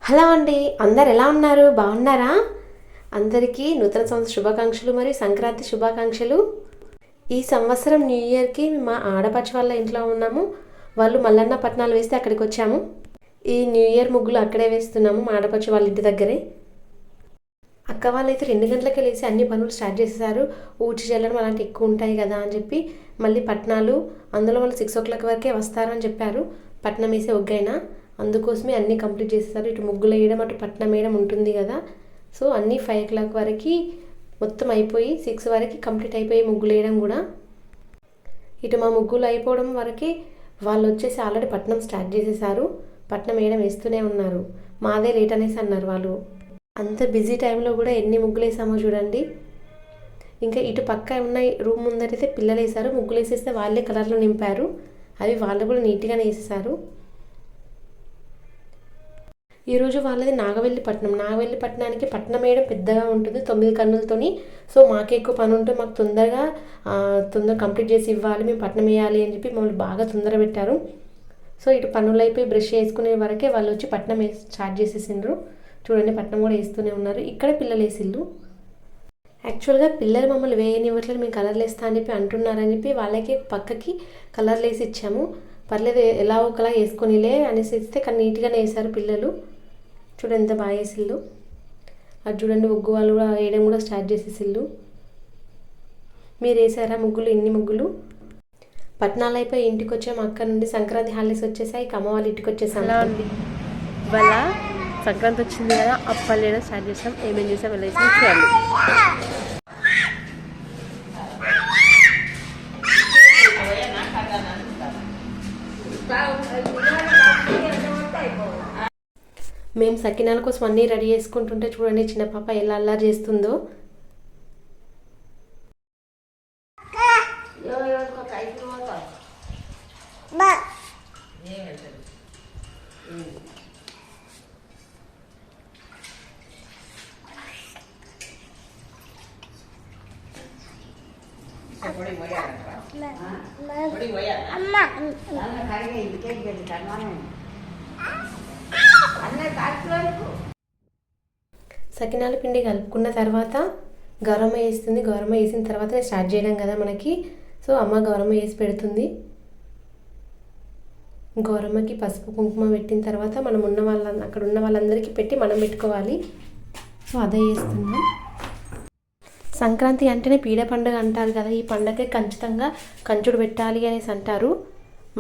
Hello అండి, అందరు ఎలా ఉన్నారు? బాగున్నారా? అందరికీ నూతన సంవత్సర శుభాకాంక్షలు మరియు సంక్రాంతి శుభాకాంక్షలు. ఈ సంవత్సరం న్యూ ఇయర్కి మా ఆడపడుచు వాళ్ళ ఇంట్లో ఉన్నాము. వాళ్ళు మల్లన్న పట్నాలు వేస్తే అక్కడికి వచ్చాము. ఈ న్యూ ఇయర్ ముగ్గులు అక్కడే వేస్తున్నాము, మా ఆడపడుచు వాళ్ళ ఇంటి దగ్గరే. అక్క వాళ్ళైతే 2 గంటలకే లేచి అన్ని పనులు స్టార్ట్ చేసేసారు. ఊడ్చి చల్లడం అలాంటి ఎక్కువ ఉంటాయి కదా అని చెప్పి మళ్ళీ పట్నాలు, అందులో వాళ్ళు 6 o'clock వరకే వస్తారని చెప్పారు. పట్నం వేసే ఒగ్గైనా అందుకోసమే అన్నీ కంప్లీట్ చేసేసారు. ఇటు ముగ్గులు వేయడం, అటు పట్నం వేయడం ఉంటుంది కదా. సో అన్నీ 5 o'clock వరకు మొత్తం అయిపోయి 6 వరకు కంప్లీట్ అయిపోయి ముగ్గులు వేయడం కూడా. ఇటు మా ముగ్గులు అయిపోవడం వరకు వాళ్ళు వచ్చేసి ఆల్రెడీ పట్నం స్టార్ట్ చేసేసారు. పట్నం వేయడం వేస్తూనే ఉన్నారు. మాదే లేట్ అనేసి అన్నారు వాళ్ళు. అంత బిజీ టైంలో కూడా ఎన్ని ముగ్గులు వేసామో చూడండి. ఇంకా ఇటు పక్క ఉన్న రూమ్ ముందరైతే పిల్లలు వేసారు. ముగ్గులు వేసేస్తే వాళ్ళే కలర్లో నింపారు. అవి వాళ్ళు కూడా నీట్గానే వేసేసారు. ఈరోజు వాళ్ళది నాగవెల్లిపట్నం. నాగవెల్లిపట్నానికి పట్నం వేయడం పెద్దగా ఉంటుంది, 9 కన్నులతోని. సో మాకు ఎక్కువ పని ఉంటే మాకు తొందరగా కంప్లీట్ చేసి ఇవ్వాలి, మేము పట్నం వేయాలి అని చెప్పి మమ్మల్ని బాగా తొందర పెట్టారు. సో ఇటు పనులు అయిపోయి బ్రష్ చేసుకునే వరకే వాళ్ళు వచ్చి పట్నం స్టార్ట్ చేసేసిండ్రు. చూడండి, పట్నం కూడా వేస్తూనే ఉన్నారు. ఇక్కడ పిల్లలు వేసిళ్ళు. యాక్చువల్గా పిల్లలు మమ్మల్ని వేయనివ్వట్లేదు, మేము కలర్లు వేస్తా అని చెప్పి అంటున్నారని చెప్పి వాళ్ళకి పక్కకి కలర్లు వేసి ఇచ్చాము. పర్లేదు, ఎలా ఒకలా వేసుకొనిలే అనేసి ఇస్తే కానీ నీట్గానే వేసారు పిల్లలు. చూడండి ఎంత బాగా వేసిళ్ళు. అది చూడండి, ముగ్గు వాళ్ళు కూడా వేయడం కూడా స్టార్ట్ చేసేసిళ్ళు. మీరు వేసారా ముగ్గులు? ఇన్ని ముగ్గులు. పట్నాలు అయిపోయి ఇంటికి వచ్చాము. అక్కడ నుండి సంక్రాంతి హాలిడేస్ వచ్చేసాయి. ఇక అమ్మ వాళ్ళ ఇంటికి వచ్చేసాం. అలా ఉంది. ఇవాళ సంక్రాంతి వచ్చింది కదా, అప్పాలు వేయడం స్టార్ట్ చేసాం. ఏమేం చేసాం వెళ్ళేసి చూడండి. మేము సకినాల కోసం అన్నీ రెడీ చేసుకుంటుంటే చూడండి చిన్న పాప ఎలా అల్లరి చేస్తుందో. సకినాల పిండి కలుపుకున్న తర్వాత గౌరమ్మ వేస్తుంది. గౌరమ్మ వేసిన తర్వాత స్టార్ట్ చేయడం కదా మనకి. సో అమ్మ గౌరమ్మ వేసి పెడుతుంది. గౌరమ్మకి పసుపు కుంకుమ పెట్టిన తర్వాత మనం అక్కడ ఉన్న వాళ్ళందరికీ పెట్టి మనం పెట్టుకోవాలి. సో అదే చేస్తున్నాం. సంక్రాంతి అంటేనే పీడ పండుగ అంటారు కదా. ఈ పండుగకి ఖచ్చితంగా కంచుడు పెట్టాలి అనేసి అంటారు.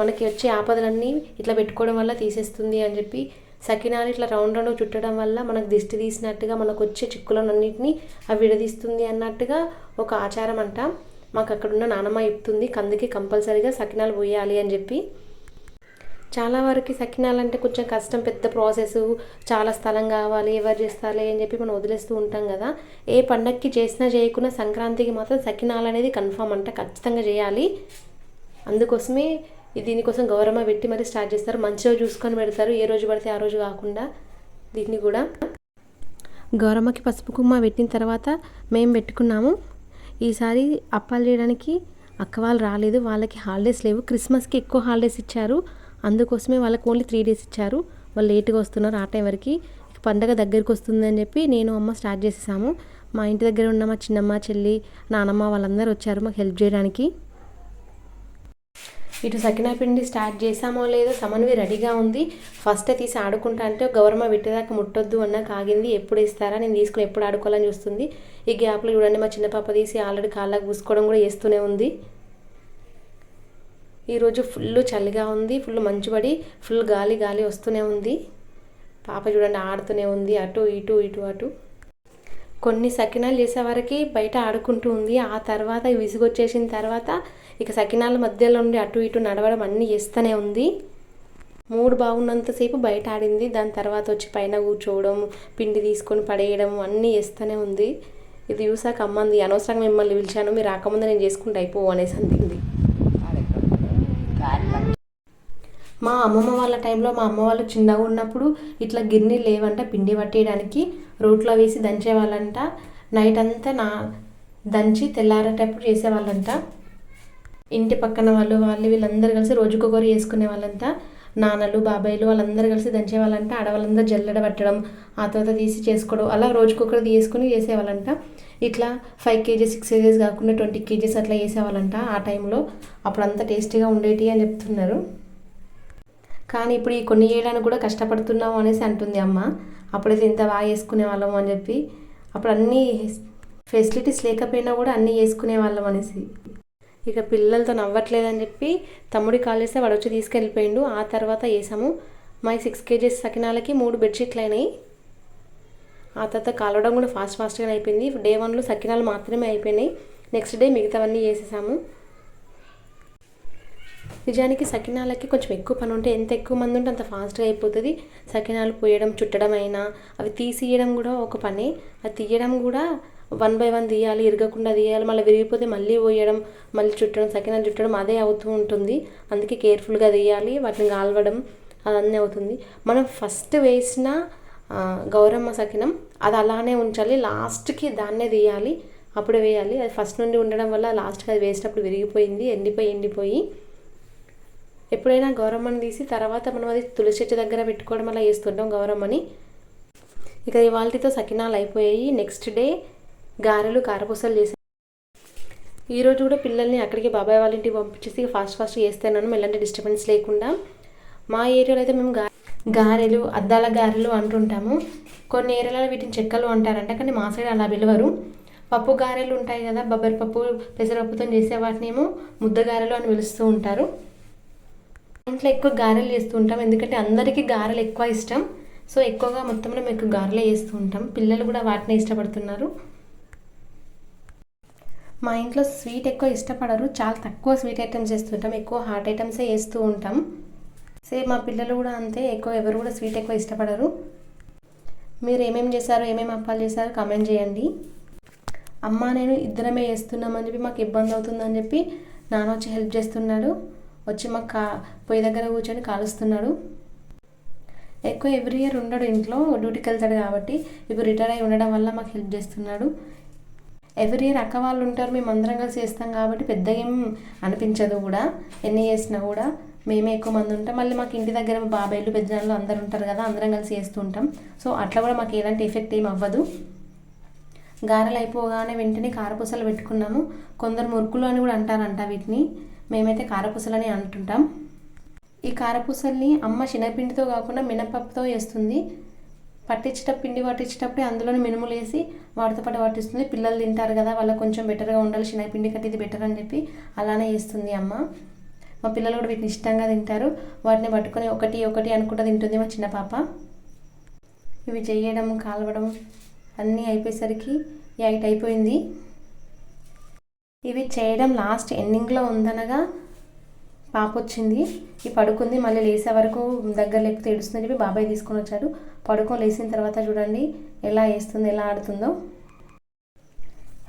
మనకి వచ్చే ఆపదలన్నీ ఇట్లా పెట్టుకోవడం వల్ల తీసేస్తుంది అని చెప్పి సకినాలు ఇట్లా రౌండ్ చుట్టడం వల్ల మనకు దిష్టి తీసినట్టుగా, మనకు వచ్చే చిక్కులన్నింటినీ అవి విడదీస్తుంది అన్నట్టుగా ఒక ఆచారం అంట. మాకు అక్కడున్న నానమ్మ చెప్తుంది. అందుకే కంపల్సరీగా సకినాలు పోయాలి అని చెప్పి. చాలా వరకు సకినాలు అంటే కొంచెం కష్టం, పెద్ద ప్రాసెస్, చాలా స్థలం కావాలి, ఎవరు చేస్తారులే అని చెప్పి మనం వదిలేస్తూ ఉంటాం కదా. ఏ పండగకి చేసినా చేయకున్నా సంక్రాంతికి మాత్రం సకినాలు అనేది కన్ఫామ్ అంట, ఖచ్చితంగా చేయాలి. అందుకోసమే దీనికోసం గౌరమ్మ పెట్టి మరి స్టార్ట్ చేస్తారు. మంచిగా చూసుకొని పెడతారు, ఏ రోజు పడితే ఆ రోజు కాకుండా. దీన్ని కూడా గౌరమ్మకి పసుపు కుమ్మ పెట్టిన తర్వాత మేము పెట్టుకున్నాము. ఈసారి అప్పాలు చేయడానికి అక్క వాళ్ళు రాలేదు, వాళ్ళకి హాలిడేస్ లేవు. క్రిస్మస్కి ఎక్కువ హాలిడేస్ ఇచ్చారు, అందుకోసమే వాళ్ళకి ఓన్లీ 3 days ఇచ్చారు. వాళ్ళు లేట్గా వస్తున్నారు. ఆ టైం వరకు పండగ దగ్గరికి వస్తుందని చెప్పి నేను అమ్మ స్టార్ట్ చేసేసాము. మా ఇంటి దగ్గర ఉన్న మా చిన్నమ్మ, చెల్లి, నానమ్మ వాళ్ళందరూ వచ్చారు మాకు హెల్ప్ చేయడానికి. ఇటు సకినా పిండి స్టార్ట్ చేసామో లేదో సమన్వి రెడీగా ఉంది. ఫస్ట్ తీసి ఆడుకుంటా అంటే గౌరమ్మ పెట్టేదాకా ముట్టొద్దు అన్నాక ఆగింది. ఎప్పుడు ఇస్తారా, నేను తీసుకుని ఎప్పుడు ఆడుకోవాలని చూస్తుంది. ఈ గ్యాప్లో చూడండి మా చిన్న పాప తీసి ఆల్రెడీ కాళ్ళకు పూసుకోవడం కూడా చేస్తూనే ఉంది. ఈరోజు ఫుల్ చలిగా ఉంది, ఫుల్ మంచు పడి ఫుల్ గాలి గాలి వస్తూనే ఉంది. పాప చూడండి ఆడుతూనే ఉంది, అటు ఇటు ఇటు అటు. కొన్ని సకినాలు చేసే వరకు బయట ఆడుకుంటూ ఉంది. ఆ తర్వాత విసుగొచ్చేసిన తర్వాత ఇక సకినాల మధ్యలో ఉండి అటు ఇటు నడవడం అన్నీ చేస్తూనే ఉంది. మూడు బాగున్నంతసేపు బయట ఆడింది. దాని తర్వాత వచ్చి పైన కూర్చోవడం, పిండి తీసుకొని పడేయడం అన్నీ చేస్తూనే ఉంది. ఇది చూసాక అమ్మంది, అనవసరంగా మిమ్మల్ని పిలిచాను, మీరు రాకముందు నేను చేసుకుంటే అయిపోవు అనేసి అంటుంది. మా అమ్మమ్మ వాళ్ళ టైంలో మా అమ్మ వాళ్ళు చిన్నగా ఉన్నప్పుడు ఇట్లా గిన్నెలు లేవంట పిండి పట్టేయడానికి, రోట్లో వేసి దంచేవాళ్ళంట. నైట్ అంతా దంచి తెల్లారేటప్పుడు చేసేవాళ్ళంట. ఇంటి పక్కన వాళ్ళు వీళ్ళందరూ కలిసి రోజుకొకరు చేసుకునే వాళ్ళంతా. నాన్నలు బాబాయిలు వాళ్ళందరూ కలిసి దంచేవాళ్ళంట. ఆడవాళ్ళందరూ జల్లెడ పట్టడం, ఆ తర్వాత తీసి చేసుకోవడం, అలా రోజుకొకరు తీసుకుని చేసేవాళ్ళంట. ఇట్లా 5 kgs 6 kgs కాకుండా 20 kgs అట్లా చేసేవాళ్ళంట ఆ టైంలో. అప్పుడు అంత టేస్టీగా ఉండేటి అని చెప్తున్నారు. కానీ ఇప్పుడు ఈ కొన్ని చేయడానికి కూడా కష్టపడుతున్నాము అనేసి అంటుంది అమ్మ. అప్పుడైతే ఎంత బాగా చేసుకునే వాళ్ళము అని చెప్పి, అప్పుడు అన్నీ ఫెసిలిటీస్ లేకపోయినా కూడా అన్నీ చేసుకునే వాళ్ళం అనేసి. ఇక పిల్లలతో నవ్వట్లేదని చెప్పి తమ్ముడి కాల్ చేస్తే వాడు వచ్చి తీసుకెళ్ళిపోయిండు. ఆ తర్వాత వేసాము. మా 6 kgs సకినాలకి 3 బెడ్షీట్లు అయినాయి. ఆ తర్వాత కాలవడం కూడా ఫాస్ట్గా అయిపోయింది. డే 1లో సకినాలు మాత్రమే అయిపోయినాయి. నెక్స్ట్ డే మిగతావన్నీ చేసేసాము. నిజానికి సకినాలకి కొంచెం ఎక్కువ పని ఉంటే, ఎంత ఎక్కువ మంది ఉంటే అంత ఫాస్ట్గా అయిపోతుంది. సకినాలు పోయడం, చుట్టడం అయినా, అవి తీసియడం కూడా ఒక పని. అది తీయడం కూడా 1 by 1 తీయాలి, ఇరగకుండా తీయాలి. మళ్ళీ విరిగిపోతే మళ్ళీ పోయడం, మళ్ళీ చుట్టడం, సకినాలు చుట్టడం అదే అవుతూ ఉంటుంది. అందుకే కేర్ఫుల్గా తీయాలి, వాటిని కాలవడం అదన్నీ అవుతుంది. మనం ఫస్ట్ వేసిన గౌరమ్మ సకినం అది అలానే ఉంచాలి, లాస్ట్కి దాన్నే తీయాలి, అప్పుడే వేయాలి. అది ఫస్ట్ నుండి ఉండడం వల్ల లాస్ట్కి అది వేసినప్పుడు విరిగిపోయింది, ఎండిపోయి. ఎప్పుడైనా గౌరమ్మని తీసి తర్వాత మనం అది తులసి చెట్టు దగ్గర పెట్టుకోవడం అలా చేస్తుంటాం గౌరమ్మని. ఇక ఇవాళతో సకినాలు అయిపోయాయి. నెక్స్ట్ డే గారెలు, కారపూసలు చేసాం. ఈరోజు కూడా పిల్లల్ని అక్కడికి బాబాయ్ వాళ్ళ ఇంటికి పంపించేసి ఫాస్ట్ చేస్తున్నాను, ఎలాంటి డిస్టర్బెన్స్ లేకుండా. మా ఏరియాలో అయితే మేము గారెలు, అద్దాల గారెలు అంటుంటాము. కొన్ని ఏరియాలో వీటిని చెక్కలు అంటారంట, కానీ మా సైడ్ అలా పిలవరు. పప్పు గారెలు ఉంటాయి కదా, బొబ్బరి పప్పు పెసరపప్పుతో చేసే వాటినేమో ముద్ద గారెలు అని పిలుస్తూ ఉంటారు. ఇంట్లో ఎక్కువ గారెలు చేస్తూ ఉంటాం, ఎందుకంటే అందరికీ గారెలు ఎక్కువ ఇష్టం. సో ఎక్కువగా మొత్తంలో మేము ఎక్కువ గారెలే చేస్తూ ఉంటాం. పిల్లలు కూడా వాటినే ఇష్టపడుతున్నారు. మా ఇంట్లో స్వీట్ ఎక్కువ ఇష్టపడరు, చాలా తక్కువ స్వీట్ ఐటమ్స్ చేస్తుంటాం, ఎక్కువ హాట్ ఐటమ్సే చేస్తూ ఉంటాం. సేమ్ మా పిల్లలు కూడా అంతే, ఎవరు కూడా స్వీట్ ఎక్కువ ఇష్టపడరు. మీరు ఏమేమి చేశారు, ఏమేమి అప్పాలు చేశారు కామెంట్ చేయండి. అమ్మ నేను ఇద్దరమే చేస్తున్నామని చెప్పి మాకు ఇబ్బంది అవుతుందని చెప్పి నాన్న వచ్చి హెల్ప్ చేస్తున్నాడు. వచ్చి మాకు పొయ్యి దగ్గర కూర్చొని కాలుస్తున్నాడు. ఎక్కువ ఎవ్రీ ఇయర్ ఉండడు ఇంట్లో, డ్యూటీకి వెళ్తాడు కాబట్టి. ఇప్పుడు రిటైర్ అయి ఉండడం వల్ల మాకు హెల్ప్ చేస్తున్నాడు. ఎవ్రీ ఇయర్ అక్క వాళ్ళు ఉంటారు, మేము అందరం కలిసి చేస్తాం కాబట్టి పెద్దగా ఏం అనిపించదు కూడా. ఎన్ని చేసినా కూడా మేమే ఎక్కువ మంది ఉంటాం. మళ్ళీ మాకు ఇంటి దగ్గర బాబాయిలు, పెద్దనాన్నలు అందరు ఉంటారు కదా, అందరం కలిసి చేస్తూ ఉంటాం. సో అట్లా కూడా మాకు ఎలాంటి ఎఫెక్ట్ ఏం అవ్వదు. గారెలు అయిపోగానే వెంటనే కారపూసలు పెట్టుకున్నాము. కొందరు మురుకులు అని కూడా అంటారంట వీటిని, మేమైతే కారపూసలని అంటుంటాం. ఈ కారపూసల్ని అమ్మ శనగపిండితో కాకుండా మినపప్పుతో చేస్తుంది. పిండి పట్టించేటప్పుడే అందులోనే మినుములు వేసి వాటితో పాటు పట్టిస్తుంది. పిల్లలు తింటారు కదా, వాళ్ళకి కొంచెం బెటర్గా ఉండాలి, శనగపిండి కట్టి ఇది బెటర్ అని చెప్పి అలానే చేస్తుంది అమ్మ. మా పిల్లలు కూడా వీటిని ఇష్టంగా తింటారు. వాటిని పట్టుకొని ఒకటి అనుకుంటూ తింటుంది మా చిన్న పాప. ఇవి చేయడం, కాలవడం అన్నీ అయిపోయేసరికి 8 అయిపోయింది. ఇవి చేయడం లాస్ట్ ఎండింగ్లో ఉందనగా పాప వచ్చింది, పడుకుంది. మళ్ళీ లేసే వరకు దగ్గర లేకపోతే ఏడుస్తుందని చెప్పి బాబాయ్ తీసుకొని వచ్చాడు. పడుకొని లేచిన తర్వాత చూడండి ఎలా వేస్తుందో, ఎలా ఆడుతుందో.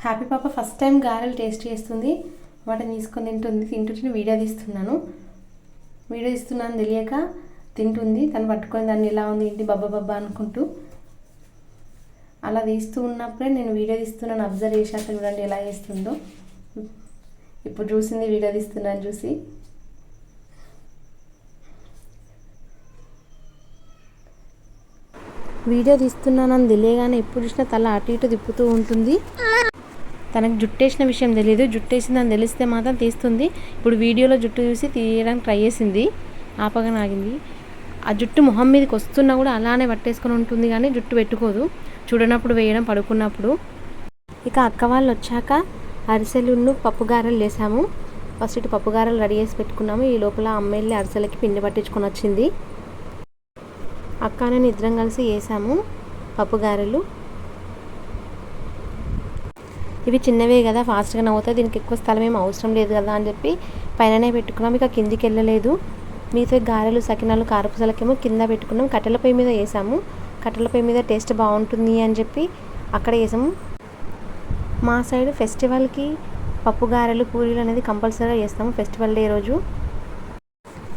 హ్యాపీ పాప ఫస్ట్ టైం గారెలు టేస్ట్ చేస్తుంది. వాటిని తీసుకొని తింటుంటే వీడియో తీస్తున్నాను తెలియక తింటుంది. తను పట్టుకొని దాన్ని ఎలా ఉంది ఏంటి బబ్బా అనుకుంటూ అలా తీస్తూ ఉన్నప్పుడే నేను వీడియో తీస్తున్నాను. అబ్జర్వ్ చేశాక చూడండి ఎలా చేస్తుందో. ఇప్పుడు చూసింది వీడియో తీస్తున్నాను చూసి. వీడియో తీస్తున్నానని తెలియగానే ఎప్పుడు చూసినా తల అటు ఇటు తిప్పుతూ ఉంటుంది. తనకు జుట్టేసిన విషయం తెలియదు, జుట్టేసిందని తెలిస్తే మాత్రం తీస్తుంది. ఇప్పుడు వీడియోలో జుట్టు చూసి తీయడానికి ట్రై చేసింది, ఆపగా ఆగింది. ఆ జుట్టు మొహం మీదకి వస్తున్నా కూడా అలానే పట్టేసుకొని ఉంటుంది, కానీ జుట్టు పెట్టుకోదు. చూడనప్పుడు వేయడం, పడుకున్నప్పుడు. ఇక అక్క వాళ్ళు వచ్చాక అరిసెలును పప్పు గారెలు చేసాము. ఫస్ట్ ఇటు పప్పు గారెలు రెడీ చేసి పెట్టుకున్నాము. ఈ లోపల అమ్మ వెళ్ళి అరిసెలకి పిండి పట్టించుకొని వచ్చింది. అక్క నేను ఇద్దరం కలిసి వేసాము పప్పు గారెలు. ఇవి చిన్నవే కదా, ఫాస్ట్గా నవ్వుతాయి, దీనికి ఎక్కువ స్థలం ఏం అవసరం లేదు కదా అని చెప్పి పైననే పెట్టుకున్నాం. ఇక కిందికి వెళ్ళలేదు. మిగతా గారెలు, సకినాలు, కారపూసలకేమో కింద పెట్టుకున్నాం. కట్టెల పొయ్యి మీద వేసాము. కట్టెల పొయ్యి మీద టేస్ట్ బాగుంటుంది అని చెప్పి అక్కడ వేసాము. మా సైడ్ ఫెస్టివల్కి పప్పు గారెలు, పూరీలు అనేది కంపల్సరీగా చేస్తాము ఫెస్టివల్ డే రోజు.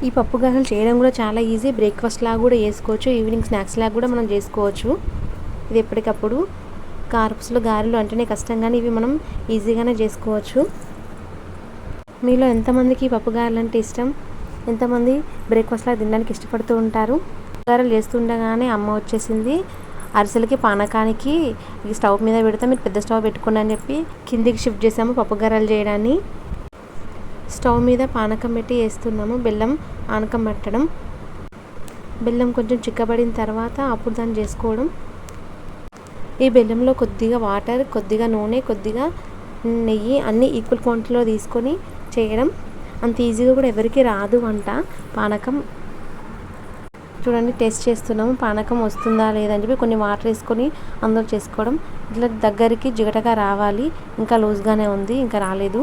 ఈ పప్పు గారెలు చేయడం కూడా చాలా ఈజీ. బ్రేక్ఫాస్ట్ లాగా కూడా చేసుకోవచ్చు, ఈవినింగ్ స్నాక్స్ లాగా కూడా మనం చేసుకోవచ్చు. ఇది ఎప్పటికప్పుడు. కారపూసలు, గారెలు అంటేనే కష్టం, కానీ ఇవి మనం ఈజీగానే చేసుకోవచ్చు. మీలో ఎంతమందికి పప్పు గారెలు అంటే ఇష్టం ఎంతమంది బ్రేక్ఫాస్ట్లా తినడానికి ఇష్టపడుతూ ఉంటారు. గారెలు చేస్తుండగానే అమ్మ వచ్చేసింది. అరిసెలకి పానకానికి ఈ స్టవ్ మీద పెడితే మీరు పెద్ద స్టవ్ పెట్టుకోండి అని చెప్పి కిందికి షిఫ్ట్ చేసాము పప్పు గారెలు చేయడాన్ని. స్టవ్ మీద పానకం పెట్టి వేస్తున్నాము. బెల్లం పానకం పట్టడం, బెల్లం కొంచెం చిక్కబడిన తర్వాత అప్పుడు దాన్ని చేసుకోవడం. ఈ బెల్లంలో కొద్దిగా వాటర్, కొద్దిగా నూనె, కొద్దిగా నెయ్యి అన్నీ ఈక్వల్ క్వాంటిటీలో తీసుకొని చేయడం. అంత ఈజీగా కూడా ఎవరికి రాదు వంట. పానకం చూడండి టేస్ట్ చేస్తున్నాము, పానకం వస్తుందా లేదని చెప్పి కొన్ని వాటర్ వేసుకొని అందులో చేసుకోవడం. ఇట్లా దగ్గరికి జిగటగా రావాలి. ఇంకా లూజ్గానే ఉంది, ఇంకా రాలేదు.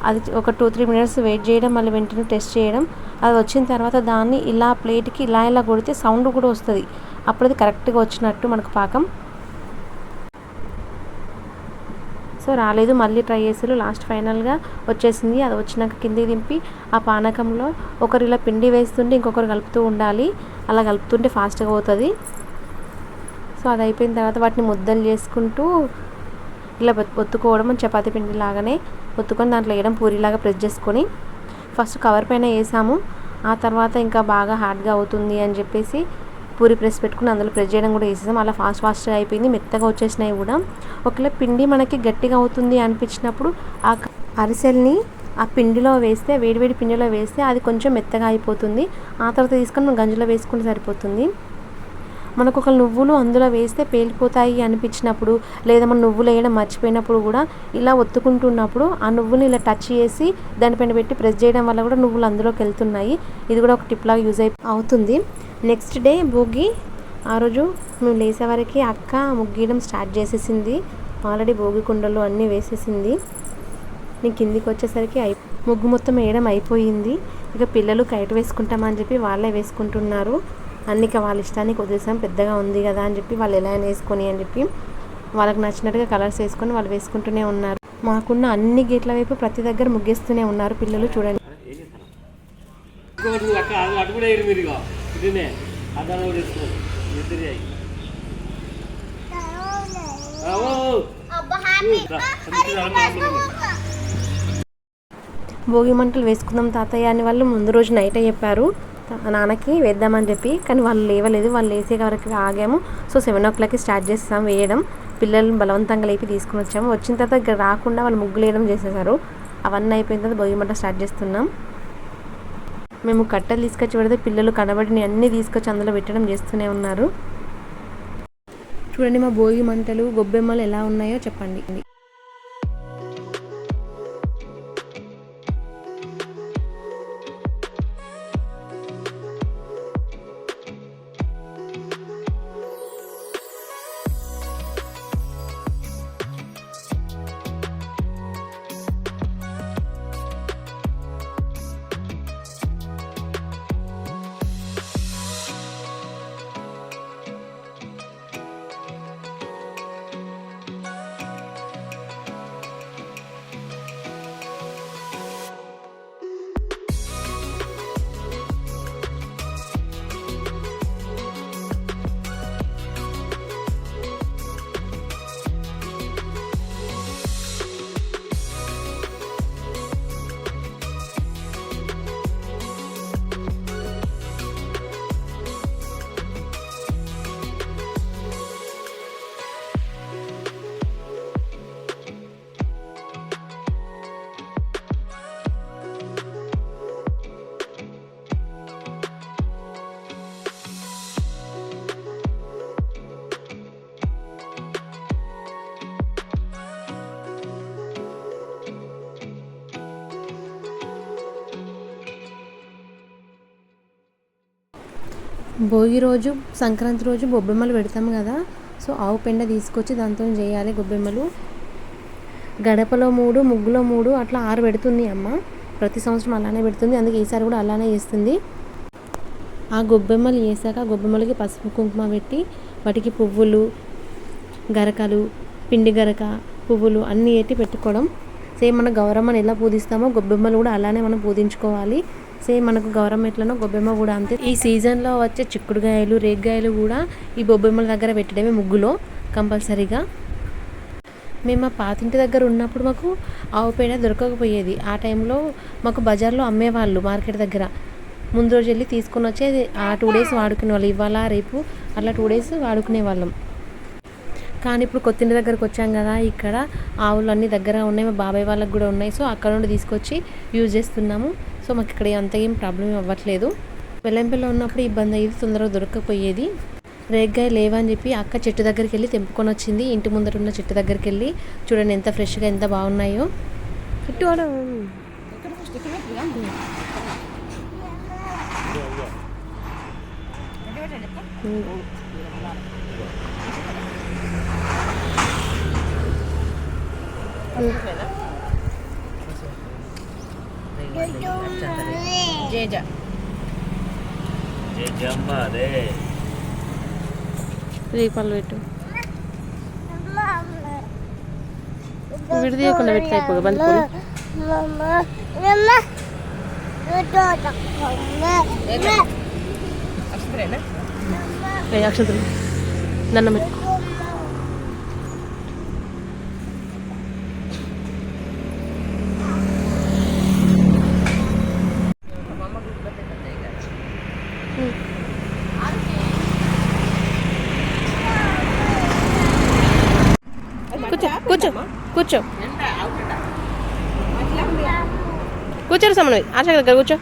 అది ఒక 2-3 మినిట్స్ వెయిట్ చేయడం, మళ్ళీ వెంటనే టెస్ట్ చేయడం. అది వచ్చిన తర్వాత దాన్ని ఇలా ప్లేట్కి ఇలా కొడితే సౌండ్ కూడా వస్తుంది. అప్పుడు అది కరెక్ట్గా వచ్చినట్టు మనకు పాకం. సో రాలేదు, మళ్ళీ ట్రై చేసారు. లాస్ట్ ఫైనల్గా వచ్చేసింది. అది వచ్చినాక కిందికి దింపి ఆ పానకంలో ఒకరు ఇలా పిండి వేస్తుంటే ఇంకొకరు కలుపుతూ ఉండాలి. అలా కలుపుతుంటే ఫాస్ట్గా అవుతుంది. సో అది అయిపోయిన తర్వాత వాటిని ముద్దలు చేసుకుంటూ ఇలా ఒత్తుకోవడం. చపాతీ పిండి లాగానే ఒత్తుకొని దాంట్లో వేయడం, పూరిలాగా ప్రెస్ చేసుకొని. ఫస్ట్ కవర్ పైన వేసాము, ఆ తర్వాత ఇంకా బాగా హార్డ్గా అవుతుంది అని చెప్పేసి పూరి ప్రెస్ పెట్టుకుని అందులో ప్రెస్ చేయడం కూడా వేసేసాం. అలా ఫాస్ట్గా అయిపోయింది, మెత్తగా వచ్చేసినాయి కూడా. ఒకవేళ పిండి మనకి గట్టిగా అవుతుంది అనిపించినప్పుడు ఆ అరిసెల్ని ఆ పిండిలో వేస్తే, వేడివేడి పిండిలో వేస్తే అది కొంచెం మెత్తగా అయిపోతుంది. ఆ తర్వాత తీసుకొని మనం గంజిలో వేసుకుంటే సరిపోతుంది. మనకు ఒక నువ్వులు అందులో వేస్తే పేలిపోతాయి అనిపించినప్పుడు, లేదా మనం నువ్వులు వేయడం మర్చిపోయినప్పుడు కూడా ఇలా ఒత్తుకుంటున్నప్పుడు ఆ నువ్వుని ఇలా టచ్ చేసి దానిపైన పెట్టి ప్రెస్ చేయడం వల్ల కూడా నువ్వులు అందులోకి వెళ్తున్నాయి. ఇది కూడా ఒక టిప్ లాగా యూజ్ అవుతుంది. Next day Bhogi. ఆ రోజు మేము లేసే వరకు అక్క ముగ్గేయడం స్టార్ట్ చేసేసింది. ఆల్రెడీ భోగి కుండలు అన్నీ వేసేసింది. నేను కిందికి వచ్చేసరికి ముగ్గు మొత్తం వేయడం అయిపోయింది. ఇక పిల్లలు కైట్ వేసుకుంటామని చెప్పి వాళ్ళే వేసుకుంటున్నారు. అన్నిక వాళ్ళ ఇష్టానికి వదిలేసాం, పెద్దగా ఉంది కదా అని చెప్పి వాళ్ళు ఎలా అయినా వేసుకొని అని చెప్పి వాళ్ళకి నచ్చినట్టుగా కలర్స్ వేసుకొని వాళ్ళు వేసుకుంటూనే ఉన్నారు. మాకున్న అన్ని గేట్ల వైపు ప్రతి దగ్గర ముగ్గేస్తూనే ఉన్నారు పిల్లలు. చూడండి భోగి మంటలు వేసుకుందాం తాతయ్య అని వాళ్ళు ముందు రోజు నైటే చెప్పారు నాన్నకి వేద్దామని చెప్పి. కానీ వాళ్ళు లేవలేదు. వాళ్ళు లేసే వరకు ఆగాము. సో 7 o'clockకి స్టార్ట్ చేస్తాం వేయడం. పిల్లల్ని బలవంతంగా లేపి తీసుకుని వచ్చాము. వచ్చిన తర్వాత ఇక్కడ రాకుండా వాళ్ళు ముగ్గులు వేయడం చేసేసారు. అవన్నీ అయిపోయిన తర్వాత భోగి మంట స్టార్ట్ చేస్తున్నాం. మేము కట్టెలు తీసుకొచ్చి పెడితే పిల్లలు కనబడిని అన్నీ తీసుకొచ్చి అందులో పెట్టడం చేస్తూనే ఉన్నారు. చూడండి మా భోగి మంటలు, గొబ్బెమ్మలు ఎలా ఉన్నాయో చెప్పండి. భోగి రోజు, సంక్రాంతి రోజు గొబ్బెమ్మలు పెడతాము కదా. సో ఆవు పెండ తీసుకొచ్చి దాంతో చేయాలి గొబ్బెమ్మలు. గడపలో 3, ముగ్గులో 3 అట్లా 6 పెడుతుంది అమ్మ. ప్రతి సంవత్సరం అలానే పెడుతుంది, అందుకే ఈసారి కూడా అలానే చేస్తుంది. ఆ గొబ్బెమ్మలు వేసాక గొబ్బెమ్మలకి పసుపు కుంకుమ పెట్టి వాటికి పువ్వులు, గరకలు, పిండి గరక, పువ్వులు అన్నీ ఎట్టి పెట్టుకోవడం. సేమ్ మన గౌరమ్మని ఎలా పూజిస్తామో గొబ్బెమ్మలు కూడా అలానే మనం పూజించుకోవాలి. సేమ్ మనకు గౌరమ్మ ఎట్లనో గొబ్బెమ్మ కూడా అంతే. ఈ సీజన్లో వచ్చే చిక్కుడుగాయలు, రేగ్గాయలు కూడా ఈ గొబ్బెమ్మల దగ్గర పెట్టడమే ముగ్గులో కంపల్సరీగా. మేము మా పాతింటి దగ్గర ఉన్నప్పుడు మాకు ఆవు పేడ దొరకకపోయేది. ఆ టైంలో మాకు బజార్లో అమ్మేవాళ్ళు మార్కెట్ దగ్గర. ముందు రోజు వెళ్ళి తీసుకొని వచ్చి ఆ 2 డేస్ వాడుకునే వాళ్ళు, ఇవాళ రేపు అట్లా 2 డేస్ వాడుకునే వాళ్ళం. కానీ ఇప్పుడు కొత్తింటి దగ్గరకు వచ్చాం కదా, ఇక్కడ ఆవులు అన్నీ దగ్గర ఉన్నాయి, మా బాబాయ్ వాళ్ళకి కూడా ఉన్నాయి. సో అక్కడ నుండి తీసుకొచ్చి యూజ్ చేస్తున్నాము. సో మాకు ఇక్కడ అంత ఏం ప్రాబ్లం అవ్వట్లేదు. వెల్లంపల్లిలో ఉన్నప్పుడు ఇబ్బంది అయ్యేది, తొందరగా దొరకకపోయేది. రేగ్గాయ లేవని చెప్పి అక్క చెట్టు దగ్గరికి వెళ్ళి తెంపుకొని వచ్చింది. ఇంటి ముందర ఉన్న చెట్టు దగ్గరికి వెళ్ళి చూడండి ఎంత ఫ్రెష్గా ఎంత బాగున్నాయో. ఇటు రేపాలు పెట్టు, విడిదీయకుండా పెట్టి అయిపోగా బంతిపూలు. అక్షంతలు దండం పెట్టు. కూర్చో కూర్చో కూర్చోరు సమన్వయ్, ఆశ దగ్గర కూర్చో.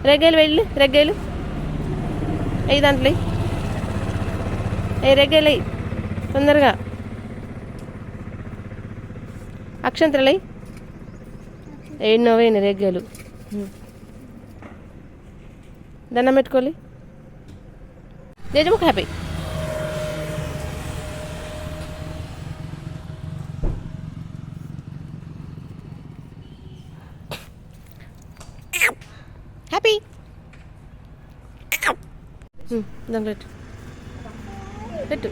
రెగ్గలు వెళ్ళి రెగ్గలు అయ్యి దాంట్లో అయ్యి రెగ్గలు అయ్యి తొందరగా. అక్షంతలు అయ్యి ఎన్నోవేనా రెగ్గలు. దండం పెట్టుకోవాలి. జేజమ్మకు హ్యాపీ. హ్యాపీ దాంట్లో పెట్టు పెట్టు.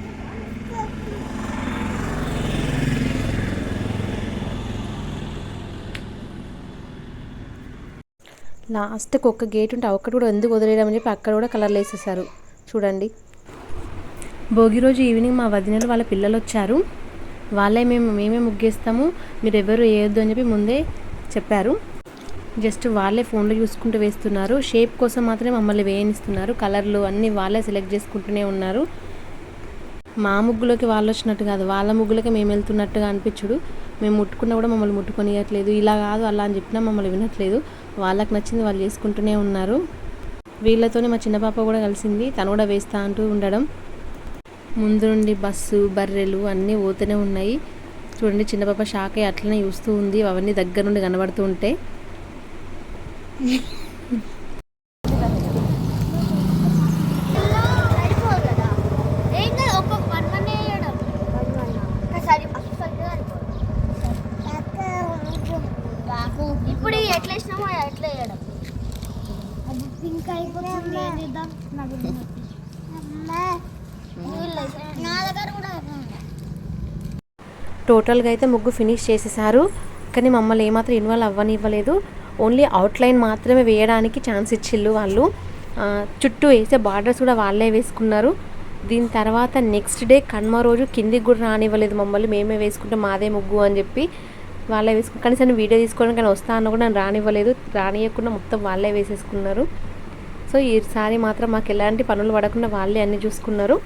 లాస్ట్కి ఒక్క గేట్ ఉంటే ఒక్కటి కూడా ఎందుకు వదిలేయడం అని చెప్పి అక్కడ కూడా కలర్లు వేసేసారు చూడండి. భోగి రోజు ఈవినింగ్ మా వదినలు వాళ్ళ పిల్లలు వచ్చారు. మేమే ముగ్గేస్తాము, మీరు ఎవరు వేయొద్దు అని చెప్పి ముందే చెప్పారు. జస్ట్ వాళ్ళే ఫోన్లో చూసుకుంటూ వేస్తున్నారు. షేప్ కోసం మాత్రమే మమ్మల్ని వేయనిస్తున్నారు. కలర్లు అన్నీ వాళ్ళే సెలెక్ట్ చేసుకుంటూనే ఉన్నారు. మా ముగ్గులోకి వాళ్ళు వచ్చినట్టు కాదు, వాళ్ళ ముగ్గులకి మేము వెళ్తున్నట్టుగా అనిపించుడు. మేము ముట్టుకున్నా కూడా మమ్మల్ని ముట్టుకొనియట్లేదు. ఇలా కాదు అలా అని చెప్పినా మమ్మల్ని వినట్లేదు. వాళ్ళకి నచ్చింది వాళ్ళు చేసుకుంటూనే ఉన్నారు. వీళ్ళతోనే మా చిన్న పాప కూడా కలిసింది, తను కూడా వేస్తా అంటూ ఉండడం. ముందు నుండి బస్సు బర్రెలు అన్నీ పోతూనే ఉన్నాయి. చూడండి చిన్న పాప షాక్ అయ్యి అట్లనే చూస్తూ ఉంది, అవన్నీ దగ్గర నుండి కనబడుతూ ఉంటే. ఇప్పుడు ఎట్లా వేసినామో ఎట్లా వేయడం పింక్ అయిపోతుంది. నా దగ్గర కూడా టోటల్గా అయితే ముగ్గు ఫినిష్ చేసేసారు. కానీ మమ్మల్ని ఏమాత్రం ఇన్వాల్వ్ అవ్వనివ్వలేదు. ఓన్లీ అవుట్లైన్ మాత్రమే వేయడానికి ఛాన్స్ ఇచ్చిళ్ళు వాళ్ళు. చుట్టూ వేసే బార్డర్స్ కూడా వాళ్ళే వేసుకున్నారు. దీని తర్వాత నెక్స్ట్ డే కనుమ రోజు కిందికి కూడా రానివ్వలేదు మమ్మల్ని. మేమే వేసుకుంటాం మాదే ముగ్గు అని చెప్పి వాళ్ళే వేసుకున్నారు. కనీసం వీడియో తీసుకోవడానికి కానీ వస్తా అన్న కూడా నన్ను రానివ్వలేదు. రానియకుండా మొత్తం వాళ్ళే వేసేసుకున్నారు. సో ఈసారి మాత్రం మాకు ఎలాంటి పనులు పడకుండా వాళ్ళే అన్నీ చూసుకున్నారు.